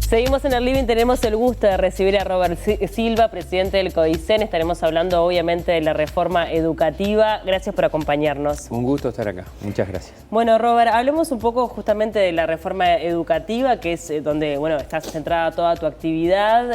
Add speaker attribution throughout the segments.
Speaker 1: Seguimos en el living, tenemos el gusto de recibir a Robert Silva, presidente del CODICEN. Estaremos hablando obviamente de la reforma educativa. Gracias por acompañarnos.
Speaker 2: Un gusto estar acá, muchas gracias.
Speaker 1: Bueno, Robert, hablemos un poco justamente de la reforma educativa, que es donde está centrada toda tu actividad.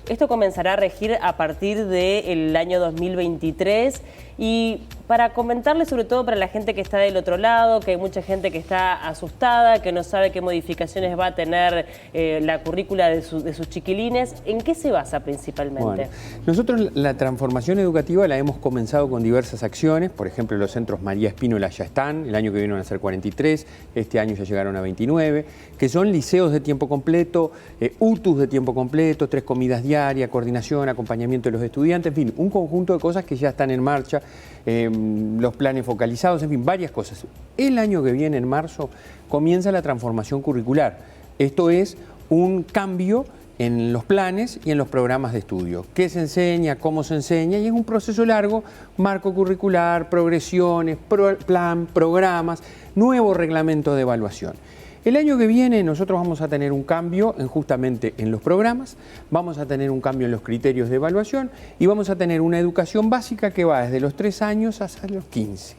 Speaker 1: Esto comenzará a regir a partir del año 2023 y para comentarle, sobre todo para la gente que está del otro lado, que hay mucha gente que está asustada, que no sabe qué modificaciones va a tener la currícula de sus chiquilines, ¿en qué se basa principalmente?
Speaker 2: Bueno, nosotros la transformación educativa la hemos comenzado con diversas acciones. Por ejemplo, los centros María Espínola ya están, el año que viene van a ser 43, este año ya llegaron a 29, que son liceos de tiempo completo, UTUs de tiempo completo, 3 comidas diarias, coordinación, acompañamiento de los estudiantes, en fin, un conjunto de cosas que ya están en marcha, los planes focalizados, en fin, varias cosas. El año que viene, en marzo, comienza la transformación curricular. Esto es un cambio en los planes y en los programas de estudio. ¿Qué se enseña? ¿Cómo se enseña? Y es un proceso largo, marco curricular, progresiones, plan, programas, nuevo reglamento de evaluación. El año que viene nosotros vamos a tener un cambio justamente en los programas, vamos a tener un cambio en los criterios de evaluación y vamos a tener una educación básica que va desde los 3 años hasta los 15.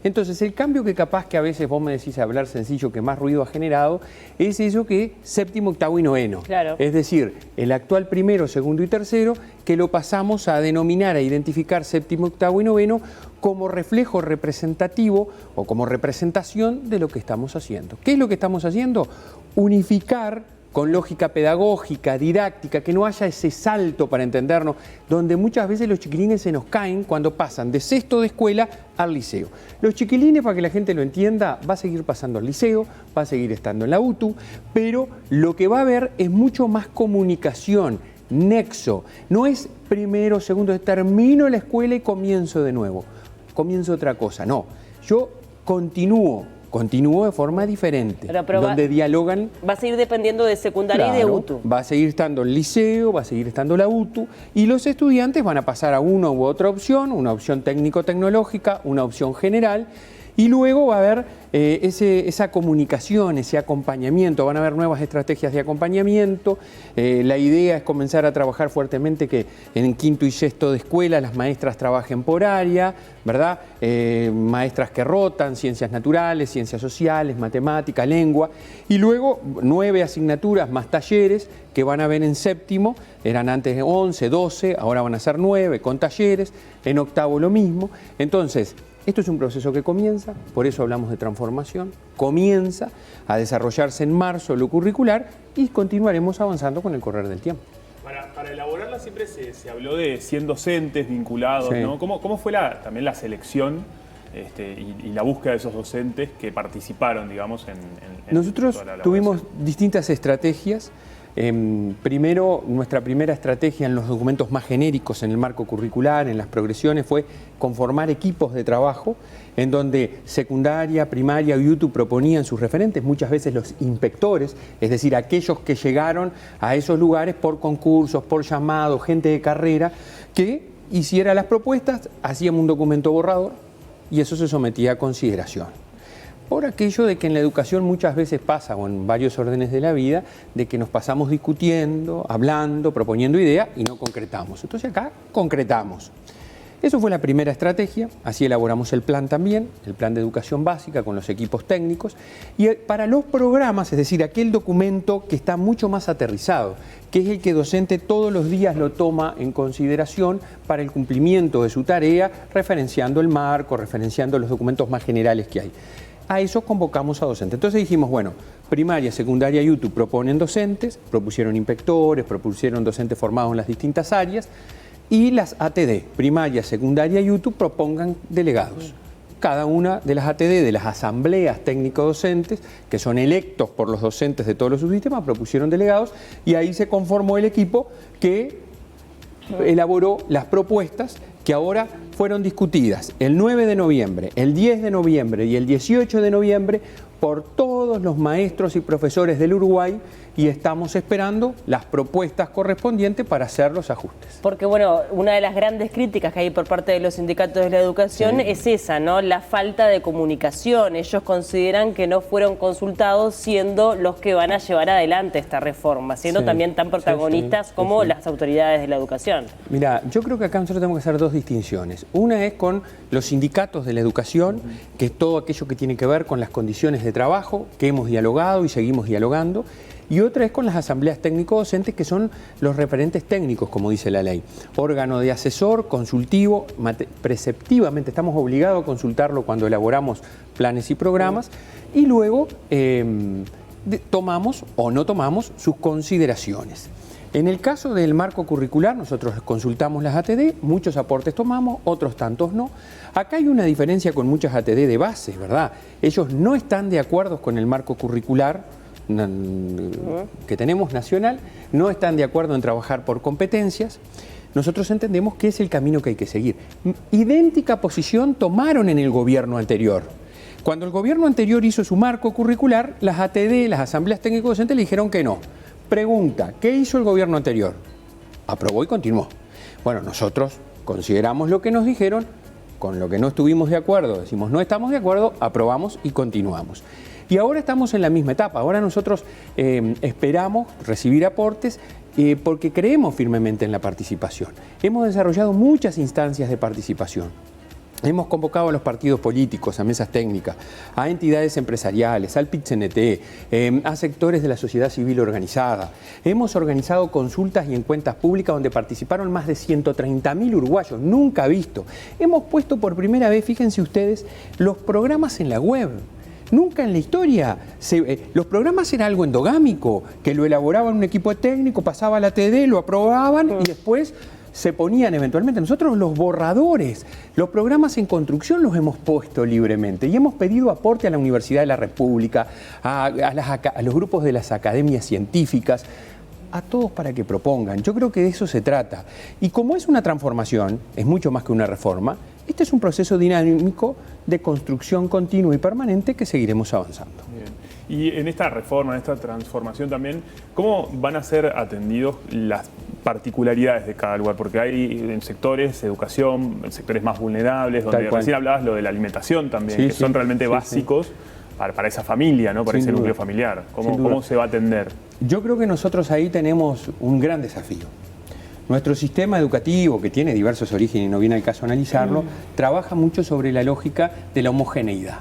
Speaker 2: Entonces, el cambio que capaz que a veces vos me decís hablar sencillo que más ruido ha generado es eso que séptimo, octavo y noveno.
Speaker 1: Claro.
Speaker 2: Es decir, el actual primero, segundo y tercero, que lo pasamos a denominar, a identificar séptimo, octavo y noveno como reflejo representativo o como representación de lo que estamos haciendo. ¿Qué es lo que estamos haciendo? Unificar con lógica pedagógica, didáctica, que no haya ese salto para entendernos, donde muchas veces los chiquilines se nos caen cuando pasan de sexto de escuela al liceo. Los chiquilines, para que la gente lo entienda, va a seguir pasando al liceo, va a seguir estando en la UTU, pero lo que va a haber es mucho más comunicación, nexo. No es primero, segundo, termino la escuela y comienzo de nuevo, comienzo otra cosa. No, yo continúo de forma diferente, pero donde dialogan.
Speaker 1: Va a seguir dependiendo de secundaria, claro, y de UTU.
Speaker 2: Va a seguir estando el liceo, va a seguir estando la UTU, y los estudiantes van a pasar a una u otra opción, una opción técnico-tecnológica, una opción general, y luego va a haber esa comunicación, ese acompañamiento, van a haber nuevas estrategias de acompañamiento. La idea es comenzar a trabajar fuertemente que en quinto y sexto de escuela las maestras trabajen por área, ¿verdad? Maestras que rotan, ciencias naturales, ciencias sociales, matemática, lengua, y luego 9 asignaturas más talleres que van a haber en séptimo, eran antes 11, 12, ahora van a ser 9 con talleres, en octavo lo mismo. Entonces, esto es un proceso que comienza, por eso hablamos de transformación, comienza a desarrollarse en marzo lo curricular y continuaremos avanzando con el correr del tiempo.
Speaker 3: Para elaborarla siempre se habló de 100 docentes vinculados, sí, ¿no? ¿Cómo fue también la selección y la búsqueda de esos docentes que participaron, digamos, en
Speaker 2: Nosotros tuvimos distintas estrategias. Primero, nuestra primera estrategia en los documentos más genéricos, en el marco curricular, en las progresiones, fue conformar equipos de trabajo en donde secundaria, primaria y UTU proponían sus referentes, muchas veces los inspectores, es decir, aquellos que llegaron a esos lugares por concursos, por llamado, gente de carrera, que hiciera las propuestas, hacíamos un documento borrador y eso se sometía a consideración. Por aquello de que en la educación muchas veces pasa, o en varios órdenes de la vida, de que nos pasamos discutiendo, hablando, proponiendo ideas y no concretamos. Entonces acá concretamos. Eso fue la primera estrategia, así elaboramos el plan también, el plan de educación básica con los equipos técnicos. Y para los programas, es decir, aquel documento que está mucho más aterrizado, que es el que docente todos los días lo toma en consideración para el cumplimiento de su tarea, referenciando el marco, referenciando los documentos más generales que hay. A eso convocamos a docentes. Entonces dijimos, bueno, primaria, secundaria y UTU proponen docentes, propusieron inspectores, propusieron docentes formados en las distintas áreas, y las ATD, primaria, secundaria y UTU, propongan delegados. Cada una de las ATD, de las asambleas técnico-docentes, que son electos por los docentes de todos los subsistemas, propusieron delegados, y ahí se conformó el equipo que elaboró las propuestas que ahora fueron discutidas el 9 de noviembre, el 10 de noviembre y el 18 de noviembre por todos los maestros y profesores del Uruguay y estamos esperando las propuestas correspondientes para hacer los ajustes.
Speaker 1: Porque, bueno, una de las grandes críticas que hay por parte de los sindicatos de la educación es esa, ¿no? La falta de comunicación. Ellos consideran que no fueron consultados siendo los que van a llevar adelante esta reforma, siendo también tan protagonistas como las autoridades de la educación.
Speaker 2: Mira, yo creo que acá nosotros tenemos que hacer dos distinciones. Una es con los sindicatos de la educación, que es todo aquello que tiene que ver con las condiciones de trabajo, que hemos dialogado y seguimos dialogando. Y otra es con las asambleas técnico-docentes, que son los referentes técnicos, como dice la ley. Órgano de asesor, consultivo, preceptivamente estamos obligados a consultarlo cuando elaboramos planes y programas, y luego tomamos o no tomamos sus consideraciones. En el caso del marco curricular, nosotros consultamos las ATD, muchos aportes tomamos, otros tantos no. Acá hay una diferencia con muchas ATD de base, ¿verdad? Ellos no están de acuerdo con el marco curricular que tenemos nacional, no están de acuerdo en trabajar por competencias. Nosotros entendemos que es el camino que hay que seguir. Idéntica posición tomaron en el gobierno anterior. Cuando el gobierno anterior hizo su marco curricular, las ATD, las asambleas técnico-docentes, le dijeron que no. Pregunta, ¿qué hizo el gobierno anterior? Aprobó y continuó. Bueno, nosotros consideramos lo que nos dijeron, con lo que no estuvimos de acuerdo, decimos no estamos de acuerdo, aprobamos y continuamos. Y ahora estamos en la misma etapa. Ahora nosotros esperamos recibir aportes porque creemos firmemente en la participación. Hemos desarrollado muchas instancias de participación. Hemos convocado a los partidos políticos, a mesas técnicas, a entidades empresariales, al PIT-CNT, a sectores de la sociedad civil organizada. Hemos organizado consultas y encuestas públicas donde participaron más de 130.000 uruguayos, nunca visto. Hemos puesto por primera vez, fíjense ustedes, los programas en la web. Nunca en la historia. Los programas eran algo endogámico, que lo elaboraban un equipo técnico, pasaba a la TD, lo aprobaban y después se ponían eventualmente. Nosotros los borradores, los programas en construcción los hemos puesto libremente y hemos pedido aporte a la Universidad de la República, a los grupos de las academias científicas, a todos para que propongan. Yo creo que de eso se trata. Y como es una transformación, es mucho más que una reforma, este es un proceso dinámico de construcción continua y permanente que seguiremos avanzando.
Speaker 3: Bien. Y en esta reforma, en esta transformación también, ¿cómo van a ser atendidos las particularidades de cada lugar? Porque hay en sectores, educación, en sectores más vulnerables, donde recién hablabas lo de la alimentación también, que son realmente básicos para esa familia, ¿no? Para ese núcleo familiar. ¿Cómo se va a atender?
Speaker 2: Yo creo que nosotros ahí tenemos un gran desafío. Nuestro sistema educativo, que tiene diversos orígenes y no viene al caso analizarlo, trabaja mucho sobre la lógica de la homogeneidad.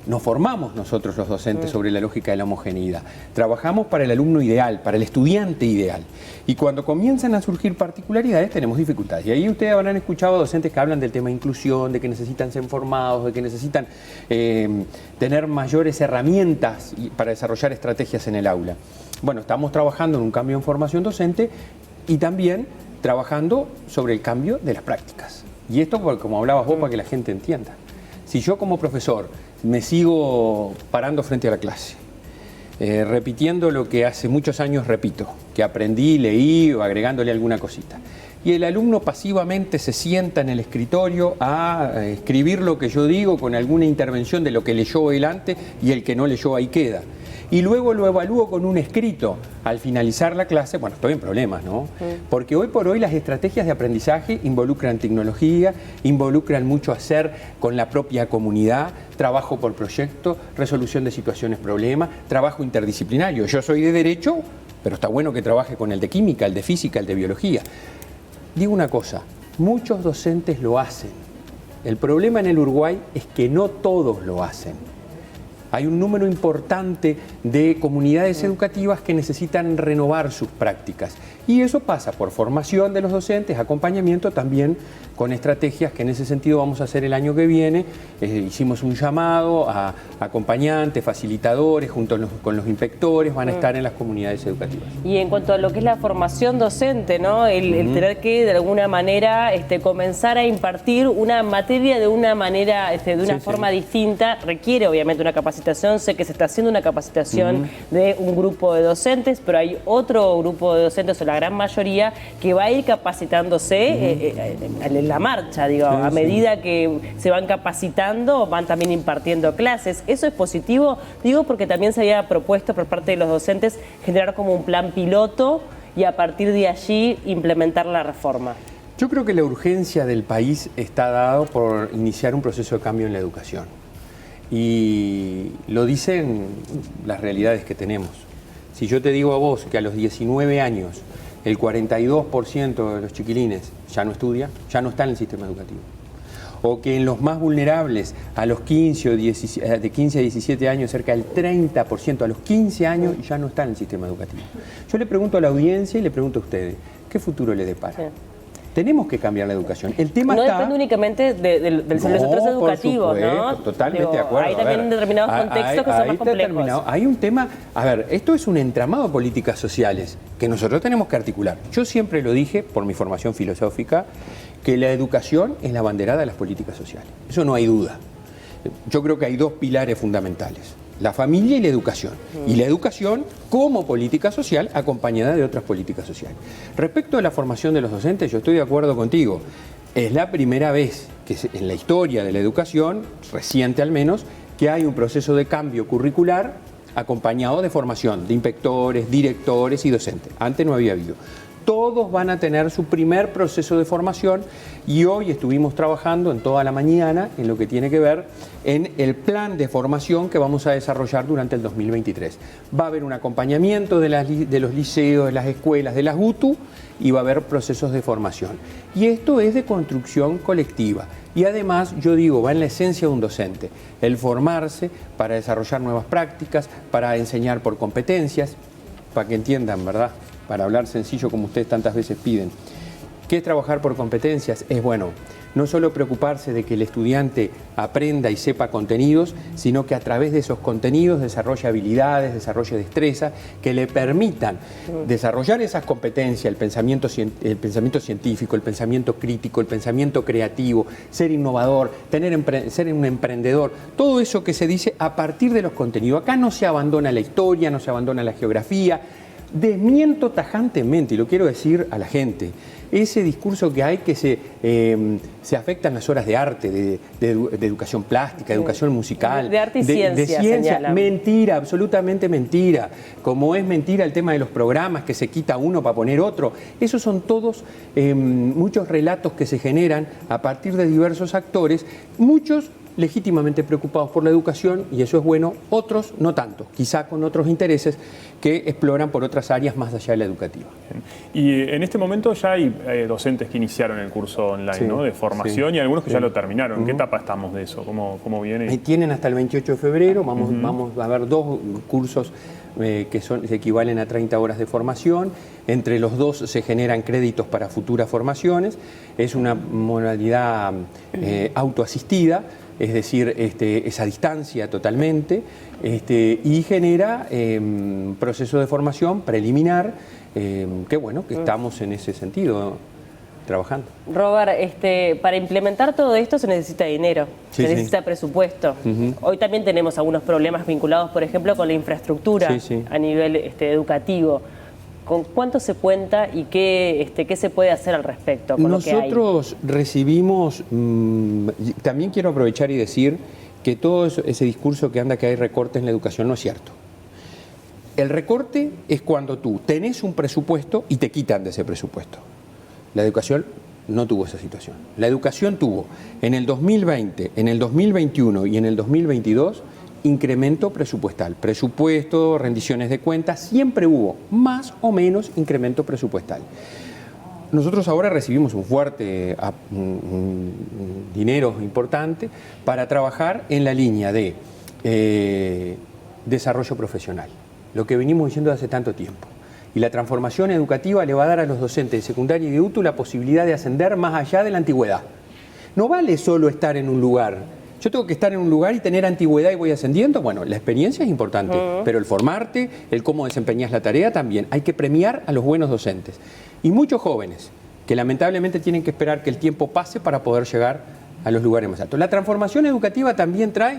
Speaker 2: Nos formamos nosotros los docentes sobre la lógica de la homogeneidad. Trabajamos para el alumno ideal, para el estudiante ideal. Y cuando comienzan a surgir particularidades tenemos dificultades. Y ahí ustedes habrán escuchado docentes que hablan del tema de inclusión, de que necesitan ser formados, de que necesitan tener mayores herramientas para desarrollar estrategias en el aula. Bueno, estamos trabajando en un cambio en formación docente y también trabajando sobre el cambio de las prácticas. Y esto, como hablabas vos, para que la gente entienda. Si yo como profesor me sigo parando frente a la clase, repitiendo lo que hace muchos años repito, que aprendí, leí o agregándole alguna cosita, y el alumno pasivamente se sienta en el escritorio a escribir lo que yo digo con alguna intervención de lo que leyó él antes y el que no leyó ahí queda. Y luego lo evalúo con un escrito al finalizar la clase, bueno, estoy en problemas, ¿no? Porque hoy por hoy las estrategias de aprendizaje involucran tecnología, involucran mucho hacer con la propia comunidad, trabajo por proyecto, resolución de situaciones problemas, trabajo interdisciplinario. Yo soy de Derecho, pero está bueno que trabaje con el de Química, el de Física, el de Biología. Digo una cosa, muchos docentes lo hacen. El problema en el Uruguay es que no todos lo hacen. Hay un número importante de comunidades educativas que necesitan renovar sus prácticas. Y eso pasa por formación de los docentes, acompañamiento también con estrategias que en ese sentido vamos a hacer el año que viene. Hicimos un llamado a acompañantes, facilitadores, junto con los inspectores, van a estar en las comunidades educativas.
Speaker 1: Y en cuanto a lo que es la formación docente, ¿no? El tener que de alguna manera comenzar a impartir una materia de una manera, de una forma distinta, requiere obviamente una capacitación capacitación, sé que se está haciendo una capacitación de un grupo de docentes, pero hay otro grupo de docentes, o la gran mayoría, que va a ir capacitándose en la marcha, digo, a medida que se van capacitando, van también impartiendo clases. ¿Eso es positivo? Digo, porque también se había propuesto por parte de los docentes generar como un plan piloto y a partir de allí implementar la reforma.
Speaker 2: Yo creo que la urgencia del país está dado por iniciar un proceso de cambio en la educación. Y lo dicen las realidades que tenemos. Si yo te digo a vos que a los 19 años el 42% de los chiquilines ya no estudia, ya no está en el sistema educativo. O que en los más vulnerables, a los 15 o 17, de 15 a 17 años, cerca del 30%, a los 15 años ya no está en el sistema educativo. Yo le pregunto a la audiencia y le pregunto a ustedes, ¿qué futuro le depara? Sí. Tenemos que cambiar la educación. El tema
Speaker 1: no
Speaker 2: está...
Speaker 1: depende únicamente de los centros educativos, ¿no?
Speaker 2: Totalmente de acuerdo.
Speaker 1: Hay también determinados contextos que son más complejos.
Speaker 2: Hay un tema... A ver, esto es un entramado de políticas sociales que nosotros tenemos que articular. Yo siempre lo dije, por mi formación filosófica, que la educación es la abanderada de las políticas sociales. Eso no hay duda. Yo creo que hay dos pilares fundamentales. La familia y la educación. Y la educación como política social acompañada de otras políticas sociales. Respecto a la formación de los docentes, yo estoy de acuerdo contigo. Es la primera vez que en la historia de la educación, reciente al menos, que hay un proceso de cambio curricular acompañado de formación de inspectores, directores y docentes. Antes no había habido. Todos van a tener su primer proceso de formación y hoy estuvimos trabajando en toda la mañana en lo que tiene que ver en el plan de formación que vamos a desarrollar durante el 2023. Va a haber un acompañamiento de los liceos, de las escuelas, de las UTU y va a haber procesos de formación. Y esto es de construcción colectiva. Y además, yo digo, va en la esencia de un docente, el formarse para desarrollar nuevas prácticas, para enseñar por competencias, para que entiendan, ¿verdad? Para hablar sencillo como ustedes tantas veces piden. ¿Qué es trabajar por competencias? Es bueno, no solo preocuparse de que el estudiante aprenda y sepa contenidos, sino que a través de esos contenidos desarrolle habilidades, desarrolle destrezas que le permitan desarrollar esas competencias, el pensamiento científico, el pensamiento crítico, el pensamiento creativo, ser innovador, ser un emprendedor, todo eso que se dice a partir de los contenidos. Acá no se abandona la historia, no se abandona la geografía. Desmiento tajantemente, y lo quiero decir a la gente, ese discurso que hay que se afectan las horas de arte, de educación plástica, educación musical.
Speaker 1: De arte y ciencia.
Speaker 2: Señalan. Mentira, absolutamente mentira. Como es mentira el tema de los programas, que se quita uno para poner otro. Esos son todos muchos relatos que se generan a partir de diversos actores, muchos legítimamente preocupados por la educación, y eso es bueno, otros no tanto, quizá con otros intereses que exploran por otras áreas más allá de la educativa.
Speaker 3: Y en este momento ya hay docentes que iniciaron el curso online, sí, ¿no? De formación, y algunos que ya lo terminaron. ¿En qué etapa estamos de eso? ¿Cómo viene?
Speaker 2: Tienen hasta el 28 de febrero, vamos a ver 2 cursos que se equivalen a 30 horas de formación. Entre los 2 se generan créditos para futuras formaciones. Es una modalidad autoasistida, es decir, es a distancia totalmente, y genera un proceso de formación preliminar, que bueno, que estamos en ese sentido trabajando.
Speaker 1: Robert, para implementar todo esto se necesita dinero, se necesita presupuesto. Hoy también tenemos algunos problemas vinculados, por ejemplo, con la infraestructura a nivel educativo. ¿Con cuánto se cuenta y qué se puede hacer al respecto? Con
Speaker 2: Nosotros recibimos, también quiero aprovechar y decir que todo ese discurso que anda que hay recortes en la educación no es cierto. El recorte es cuando tú tenés un presupuesto y te quitan de ese presupuesto. La educación no tuvo esa situación. La educación tuvo en el 2020, en el 2021 y en el 2022 incremento presupuestal. Presupuesto, rendiciones de cuentas, siempre hubo más o menos incremento presupuestal. Nosotros ahora recibimos un fuerte dinero importante para trabajar en la línea de desarrollo profesional, lo que venimos diciendo hace tanto tiempo. Y la transformación educativa le va a dar a los docentes de secundaria y de UTU la posibilidad de ascender más allá de la antigüedad. No vale solo estar en un lugar. Yo tengo que estar en un lugar y tener antigüedad y voy ascendiendo. Bueno, la experiencia es importante, pero el formarte, el cómo desempeñas la tarea también. Hay que premiar a los buenos docentes. Y muchos jóvenes que lamentablemente tienen que esperar que el tiempo pase para poder llegar a los lugares más altos. La transformación educativa también trae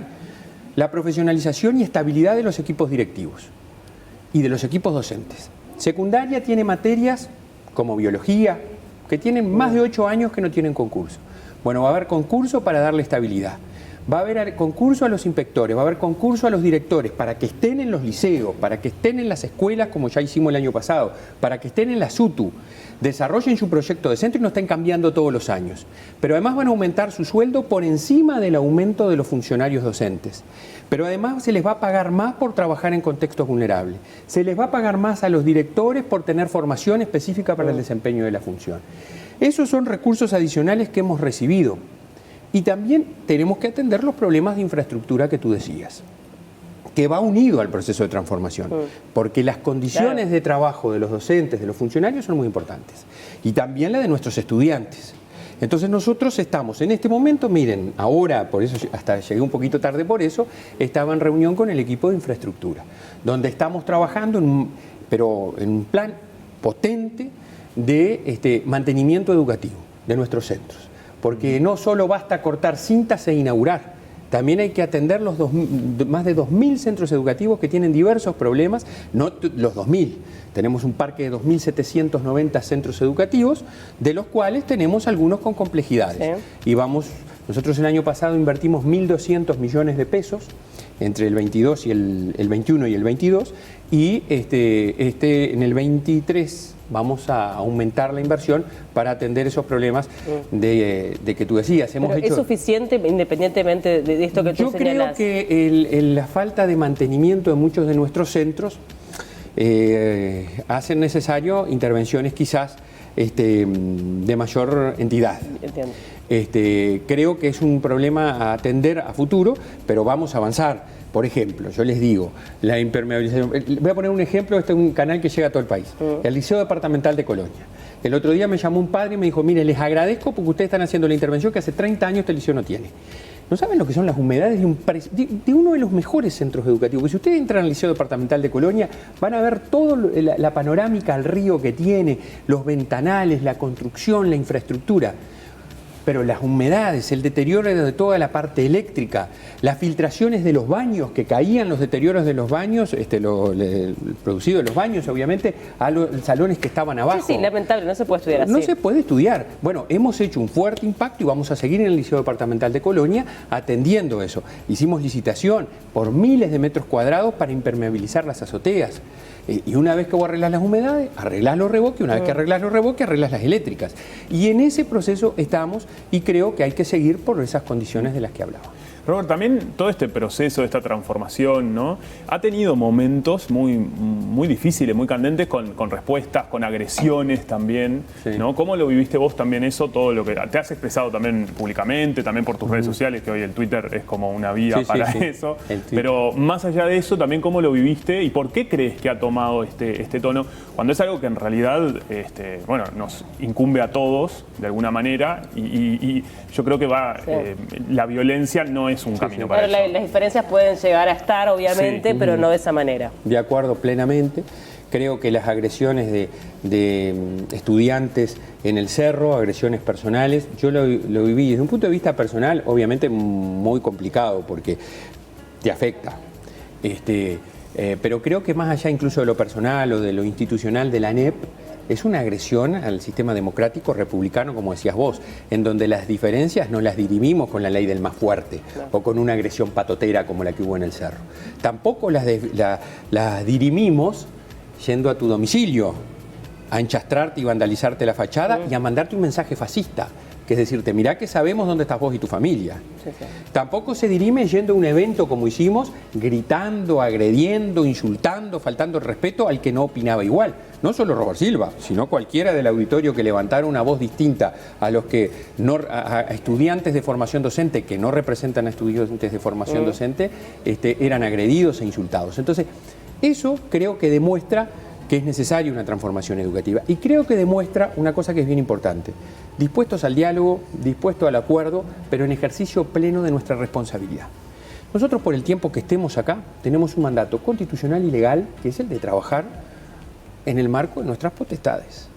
Speaker 2: la profesionalización y estabilidad de los equipos directivos y de los equipos docentes. Secundaria tiene materias como biología, que tienen más de 8 años que no tienen concurso. Bueno, va a haber concurso para darle estabilidad. Va a haber concurso a los inspectores, va a haber concurso a los directores para que estén en los liceos, para que estén en las escuelas como ya hicimos el año pasado, para que estén en la SUTU, desarrollen su proyecto de centro y no estén cambiando todos los años. Pero además van a aumentar su sueldo por encima del aumento de los funcionarios docentes. Pero además se les va a pagar más por trabajar en contextos vulnerables. Se les va a pagar más a los directores por tener formación específica para el desempeño de la función. Esos son recursos adicionales que hemos recibido. Y también tenemos que atender los problemas de infraestructura que tú decías, que va unido al proceso de transformación, porque las condiciones de trabajo de los docentes, de los funcionarios son muy importantes, y también la de nuestros estudiantes. Entonces nosotros estamos en este momento, miren, ahora, por eso hasta llegué un poquito tarde por eso, estaba en reunión con el equipo de infraestructura, donde estamos trabajando, pero en un plan potente de mantenimiento educativo de nuestros centros. Porque no solo basta cortar cintas e inaugurar, también hay que atender los más de 2.000 centros educativos que tienen diversos problemas, no los 2.000, tenemos un parque de 2.790 centros educativos, de los cuales tenemos algunos con complejidades. Sí. Y nosotros el año pasado invertimos 1.200 millones de pesos entre el 22 y el 21 y el 22, y en el 23 vamos a aumentar la inversión para atender esos problemas de que tú decías.
Speaker 1: ¿Es suficiente independientemente de esto que tú señalas?
Speaker 2: Yo creo que la falta de mantenimiento de muchos de nuestros centros hacen necesario intervenciones quizás de mayor entidad.
Speaker 1: Entiendo.
Speaker 2: Creo que es un problema a atender a futuro, pero vamos a avanzar. Por ejemplo, yo les digo, la impermeabilización. Voy a poner un ejemplo, este es un canal que llega a todo el país. El Liceo Departamental de Colonia. El otro día me llamó un padre y me dijo, mire, les agradezco porque ustedes están haciendo la intervención que hace 30 años este liceo no tiene. ¿No saben lo que son las humedades de uno de los mejores centros educativos? Si ustedes entran al Liceo Departamental de Colonia, van a ver toda la panorámica al río que tiene, los ventanales, la construcción, la infraestructura. Pero las humedades, el deterioro de toda la parte eléctrica, las filtraciones de los baños, que caían los deterioros de los baños, producido de los baños, obviamente, a los salones que estaban abajo.
Speaker 1: Sí, lamentable, no se puede estudiar así.
Speaker 2: No se puede estudiar. Bueno, hemos hecho un fuerte impacto y vamos a seguir en el Liceo Departamental de Colonia atendiendo eso. Hicimos licitación por miles de metros cuadrados para impermeabilizar las azoteas. Y una vez que vos arreglás las humedades, arreglás los reboques, una vez que arreglás los reboques, arreglás las eléctricas. Y en ese proceso estamos y creo que hay que seguir por esas condiciones de las que hablaba.
Speaker 3: Robert, también todo este proceso, esta transformación, ¿no? Ha tenido momentos muy difíciles, muy candentes, con respuestas, con agresiones también, sí. ¿No? ¿Cómo lo viviste vos también eso? Todo lo que te has expresado también públicamente, también por tus redes sociales, que hoy el Twitter es como una vía para eso. Pero más allá de eso, también cómo lo viviste y por qué crees que ha tomado este tono, cuando es algo que en realidad nos incumbe a todos de alguna manera y yo creo que la violencia no es un camino para eso.
Speaker 1: Las diferencias pueden llegar a estar, obviamente, pero no de esa manera.
Speaker 2: De acuerdo plenamente. Creo que las agresiones de estudiantes en el cerro, agresiones personales, yo lo viví desde un punto de vista personal, obviamente muy complicado, porque te afecta. Pero creo que más allá incluso de lo personal o de lo institucional de la ANEP, es una agresión al sistema democrático republicano, como decías vos, en donde las diferencias no las dirimimos con la ley del más fuerte o con una agresión patotera como la que hubo en el cerro. Tampoco las dirimimos yendo a tu domicilio a enchastrarte y vandalizarte la fachada y a mandarte un mensaje fascista, que es decirte, mirá que sabemos dónde estás vos y tu familia. Tampoco se dirime yendo a un evento como hicimos, gritando, agrediendo, insultando, faltando el respeto al que no opinaba igual. No solo Robert Silva, sino cualquiera del auditorio que levantara una voz distinta a los que a estudiantes de formación docente que no representan a estudiantes de formación docente, eran agredidos e insultados. Entonces, eso creo que demuestra que es necesaria una transformación educativa. Y creo que demuestra una cosa que es bien importante. Dispuestos al diálogo, dispuestos al acuerdo, pero en ejercicio pleno de nuestra responsabilidad. Nosotros, por el tiempo que estemos acá, tenemos un mandato constitucional y legal, que es el de trabajar en el marco de nuestras potestades.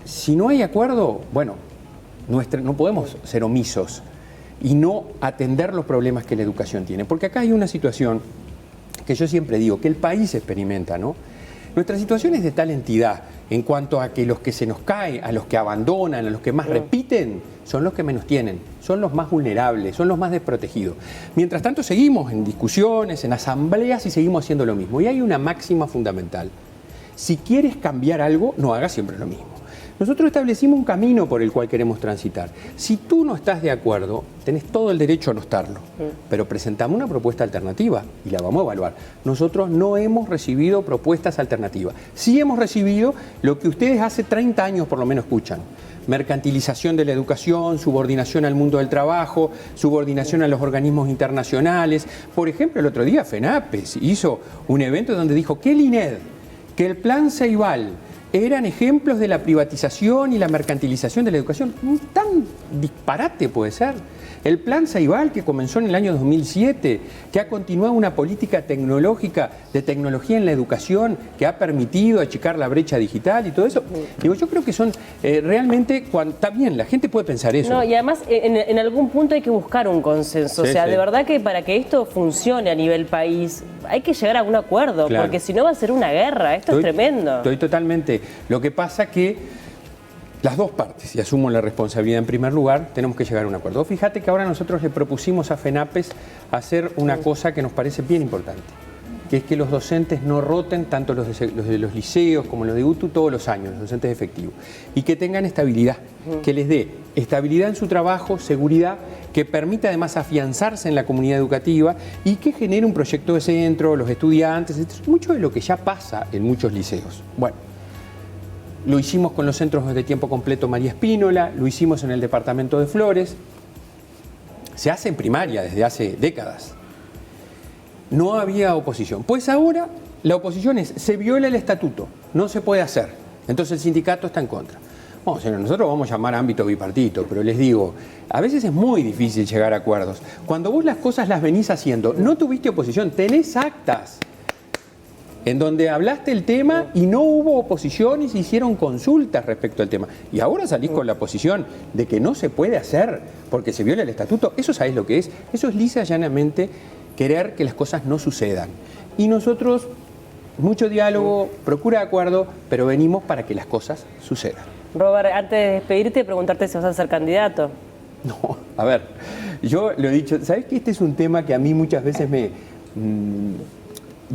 Speaker 2: Si no hay acuerdo, bueno, no podemos ser omisos. y no atender los problemas que la educación tiene. Porque acá hay una situación que yo siempre digo, que el país experimenta, ¿no? Nuestra situación es de tal entidad en cuanto a que los que se nos caen, a los que abandonan, a los que más repiten, son los que menos tienen, son los más vulnerables, son los más desprotegidos. Mientras tanto seguimos en discusiones, en asambleas y seguimos haciendo lo mismo. Y hay una máxima fundamental. Si quieres cambiar algo, no hagas siempre lo mismo. Nosotros establecimos un camino por el cual queremos transitar. Si tú no estás de acuerdo, tenés todo el derecho a no estarlo, pero presentamos una propuesta alternativa y la vamos a evaluar. Nosotros no hemos recibido propuestas alternativas. Sí hemos recibido lo que ustedes hace 30 años por lo menos escuchan. Mercantilización de la educación, subordinación al mundo del trabajo, subordinación a los organismos internacionales. Por ejemplo, el otro día FENAPES hizo un evento donde dijo que el INED, que el Plan Ceibal, eran ejemplos de la privatización y la mercantilización de la educación. Tan disparate puede ser. El Plan Ceibal, que comenzó en el año 2007, que ha continuado una política tecnológica de tecnología en la educación, que ha permitido achicar la brecha digital y todo eso. Digo, yo creo que son realmente, está bien, la gente puede pensar eso.
Speaker 1: No, y además en algún punto hay que buscar un consenso.
Speaker 2: Sí,
Speaker 1: o sea,
Speaker 2: sí.
Speaker 1: De verdad que para que esto funcione a nivel país hay que llegar a un acuerdo,
Speaker 2: Claro.
Speaker 1: porque si no va a ser una guerra. Esto es tremendo.
Speaker 2: Estoy totalmente. Lo que pasa que las dos partes, y asumo la responsabilidad en primer lugar, tenemos que llegar a un acuerdo. Fíjate que ahora nosotros le propusimos a FENAPES hacer una cosa que nos parece bien importante, que es que los docentes no roten tanto los de los liceos como los de UTU todos los años, los docentes efectivos, y que tengan estabilidad, que les dé estabilidad en su trabajo, seguridad, que permita además afianzarse en la comunidad educativa y que genere un proyecto de centro, los estudiantes, mucho de lo que ya pasa en muchos liceos. Bueno, lo hicimos con los centros de tiempo completo María Espínola, lo hicimos en el departamento de Flores, se hace en primaria desde hace décadas. No había oposición. Pues ahora la oposición es, se viola el estatuto, no se puede hacer. Entonces el sindicato está en contra. Bueno, señor, nosotros vamos a llamar a ámbito bipartito, pero les digo, a veces es muy difícil llegar a acuerdos. Cuando vos las cosas las venís haciendo, no tuviste oposición, tenés actas en donde hablaste el tema y no hubo oposición y se hicieron consultas respecto al tema. Y ahora salís con la posición de que no se puede hacer porque se viola el estatuto. ¿Eso sabés lo que es? Eso es lisa y llanamente querer que las cosas no sucedan. Y nosotros, mucho diálogo, procura de acuerdo, pero venimos para que las cosas sucedan.
Speaker 1: Robert, antes de despedirte, preguntarte si vas a ser candidato.
Speaker 2: No, a ver, yo lo he dicho, ¿sabés que este es un tema que a mí muchas veces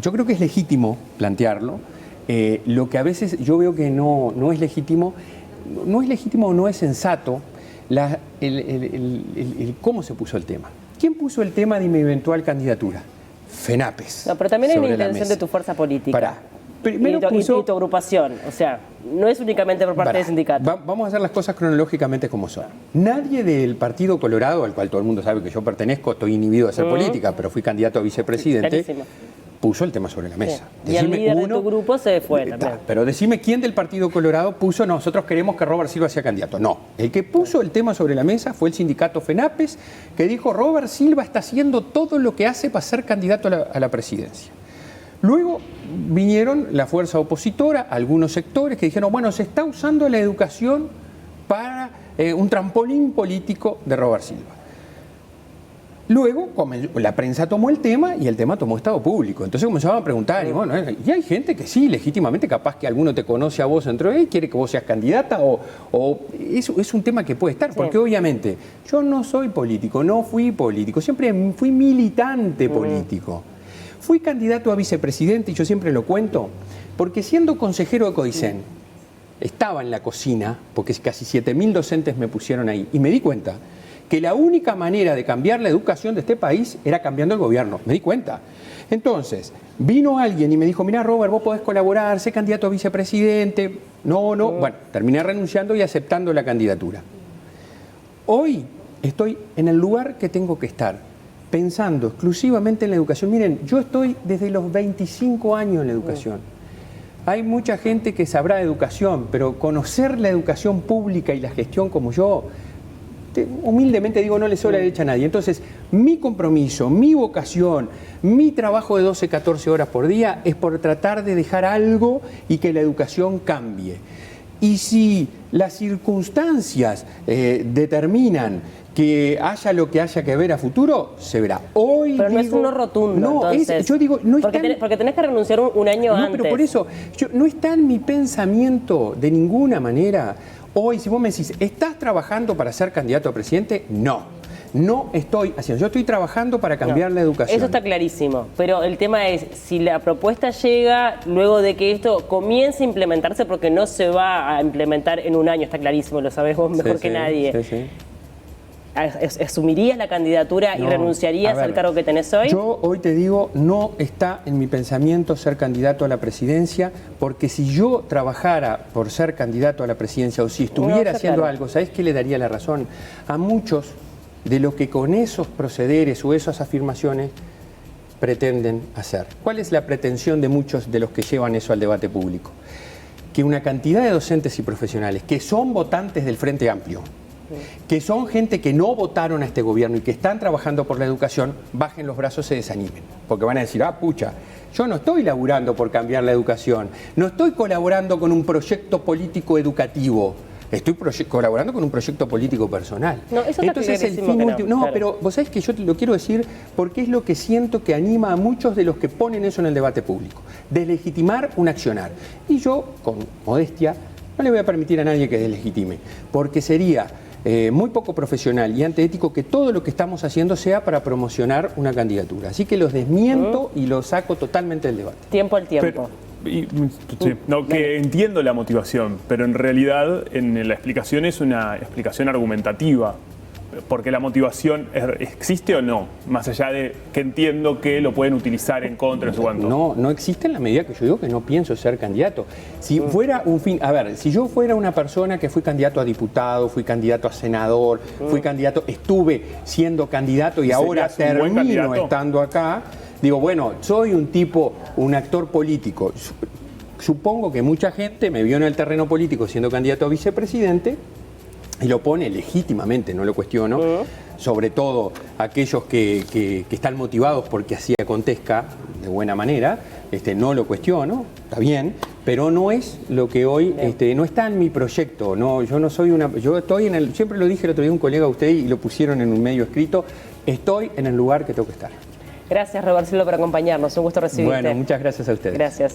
Speaker 2: yo creo que es legítimo plantearlo, lo que a veces yo veo que no es legítimo o no es sensato cómo se puso el tema. ¿Quién puso el tema de mi eventual candidatura? FENAPES.
Speaker 1: No, pero también hay una intención de tu fuerza política.
Speaker 2: Primero
Speaker 1: y tu agrupación, o sea, no es únicamente por parte del sindicato.
Speaker 2: Vamos a hacer las cosas cronológicamente como son. Nadie del Partido Colorado, al cual todo el mundo sabe que yo pertenezco, estoy inhibido de hacer política, pero fui candidato a vicepresidente, puso el tema sobre la mesa.
Speaker 1: Sí. Y el líder de tu grupo se fue también.
Speaker 2: Pero decime quién del Partido Colorado puso, nosotros queremos que Robert Silva sea candidato. No, el que puso el tema sobre la mesa fue el sindicato FENAPES, que dijo, Robert Silva está haciendo todo lo que hace para ser candidato a la presidencia. Luego vinieron la fuerza opositora, algunos sectores que dijeron, bueno, se está usando la educación para un trampolín político de Robert Silva. Luego la prensa tomó el tema y el tema tomó estado público. Entonces comenzaban a preguntar, y bueno, y hay gente que sí, legítimamente, capaz que alguno te conoce a vos dentro de él, quiere que vos seas candidata, o es un tema que puede estar, porque obviamente yo no soy político, no fui político, siempre fui militante político. Fui candidato a vicepresidente, y yo siempre lo cuento, porque siendo consejero de Codicen, estaba en la cocina, porque casi 7.000 docentes me pusieron ahí, y me di cuenta que la única manera de cambiar la educación de este país era cambiando el gobierno. Me di cuenta. Entonces, vino alguien y me dijo, mira, Robert, vos podés colaborar, sé candidato a vicepresidente. No. Bueno, terminé renunciando y aceptando la candidatura. Hoy estoy en el lugar que tengo que estar, pensando exclusivamente en la educación. Miren, yo estoy desde los 25 años en la educación. Hay mucha gente que sabrá de educación, pero conocer la educación pública y la gestión como yo, humildemente digo, no le sobra derecha a nadie. Entonces, mi compromiso, mi vocación, mi trabajo de 12, 14 horas por día es por tratar de dejar algo y que la educación cambie. Y si las circunstancias determinan que haya lo que haya que ver a futuro, se verá. Hoy
Speaker 1: pero no es un no rotundo,
Speaker 2: no,
Speaker 1: entonces.
Speaker 2: yo digo, no está
Speaker 1: porque tenés que renunciar un año antes.
Speaker 2: No, pero por eso, no está en mi pensamiento de ninguna manera. Hoy, si vos me decís, ¿estás trabajando para ser candidato a presidente? No estoy haciendo. Yo estoy trabajando para cambiar la educación.
Speaker 1: Eso está clarísimo. Pero el tema es, si la propuesta llega luego de que esto comience a implementarse, porque no se va a implementar en un año, está clarísimo, lo sabés vos mejor que nadie.
Speaker 2: Sí.
Speaker 1: ¿Asumirías la candidatura y renunciarías al cargo que tenés hoy?
Speaker 2: Yo hoy te digo, no está en mi pensamiento ser candidato a la presidencia, porque si yo trabajara por ser candidato a la presidencia o si estuviera haciendo algo, ¿sabés qué le daría la razón? A muchos de lo que con esos procederes o esas afirmaciones pretenden hacer. ¿Cuál es la pretensión de muchos de los que llevan eso al debate público? Que una cantidad de docentes y profesionales que son votantes del Frente Amplio, que son gente que no votaron a este gobierno y que están trabajando por la educación, bajen los brazos, se desanimen. Porque van a decir, pucha, yo no estoy laburando por cambiar la educación, no estoy colaborando con un proyecto político educativo, estoy colaborando con un proyecto político personal.
Speaker 1: No, eso está
Speaker 2: entonces el fin último. No, claro. Pero vos sabés que yo te lo quiero decir porque es lo que siento que anima a muchos de los que ponen eso en el debate público, deslegitimar un accionar. Y yo, con modestia, no le voy a permitir a nadie que deslegitime, porque sería muy poco profesional y antiético que todo lo que estamos haciendo sea para promocionar una candidatura. Así que los desmiento y los saco totalmente del debate.
Speaker 1: Tiempo al tiempo.
Speaker 3: Que entiendo la motivación, pero en realidad en la explicación es una explicación argumentativa. Porque la motivación existe o no, más allá de que entiendo que lo pueden utilizar en contra en su cuanto.
Speaker 2: No existe en la medida que yo digo que no pienso ser candidato. Si fuera un fin, si yo fuera una persona que fui candidato a diputado, fui candidato a senador, estuve siendo candidato y ahora termino estando acá, digo, bueno, soy un actor político. Supongo que mucha gente me vio en el terreno político siendo candidato a vicepresidente y lo pone legítimamente, no lo cuestiono, sobre todo aquellos que están motivados porque así acontezca de buena manera, no lo cuestiono, está bien, pero no es lo que hoy, no está en mi proyecto, yo no soy yo estoy siempre lo dije el otro día a un colega a usted y lo pusieron en un medio escrito, estoy en el lugar que tengo que estar.
Speaker 1: Gracias, Robert Silva, por acompañarnos, un gusto recibirte.
Speaker 2: Bueno, muchas gracias a ustedes.
Speaker 1: Gracias.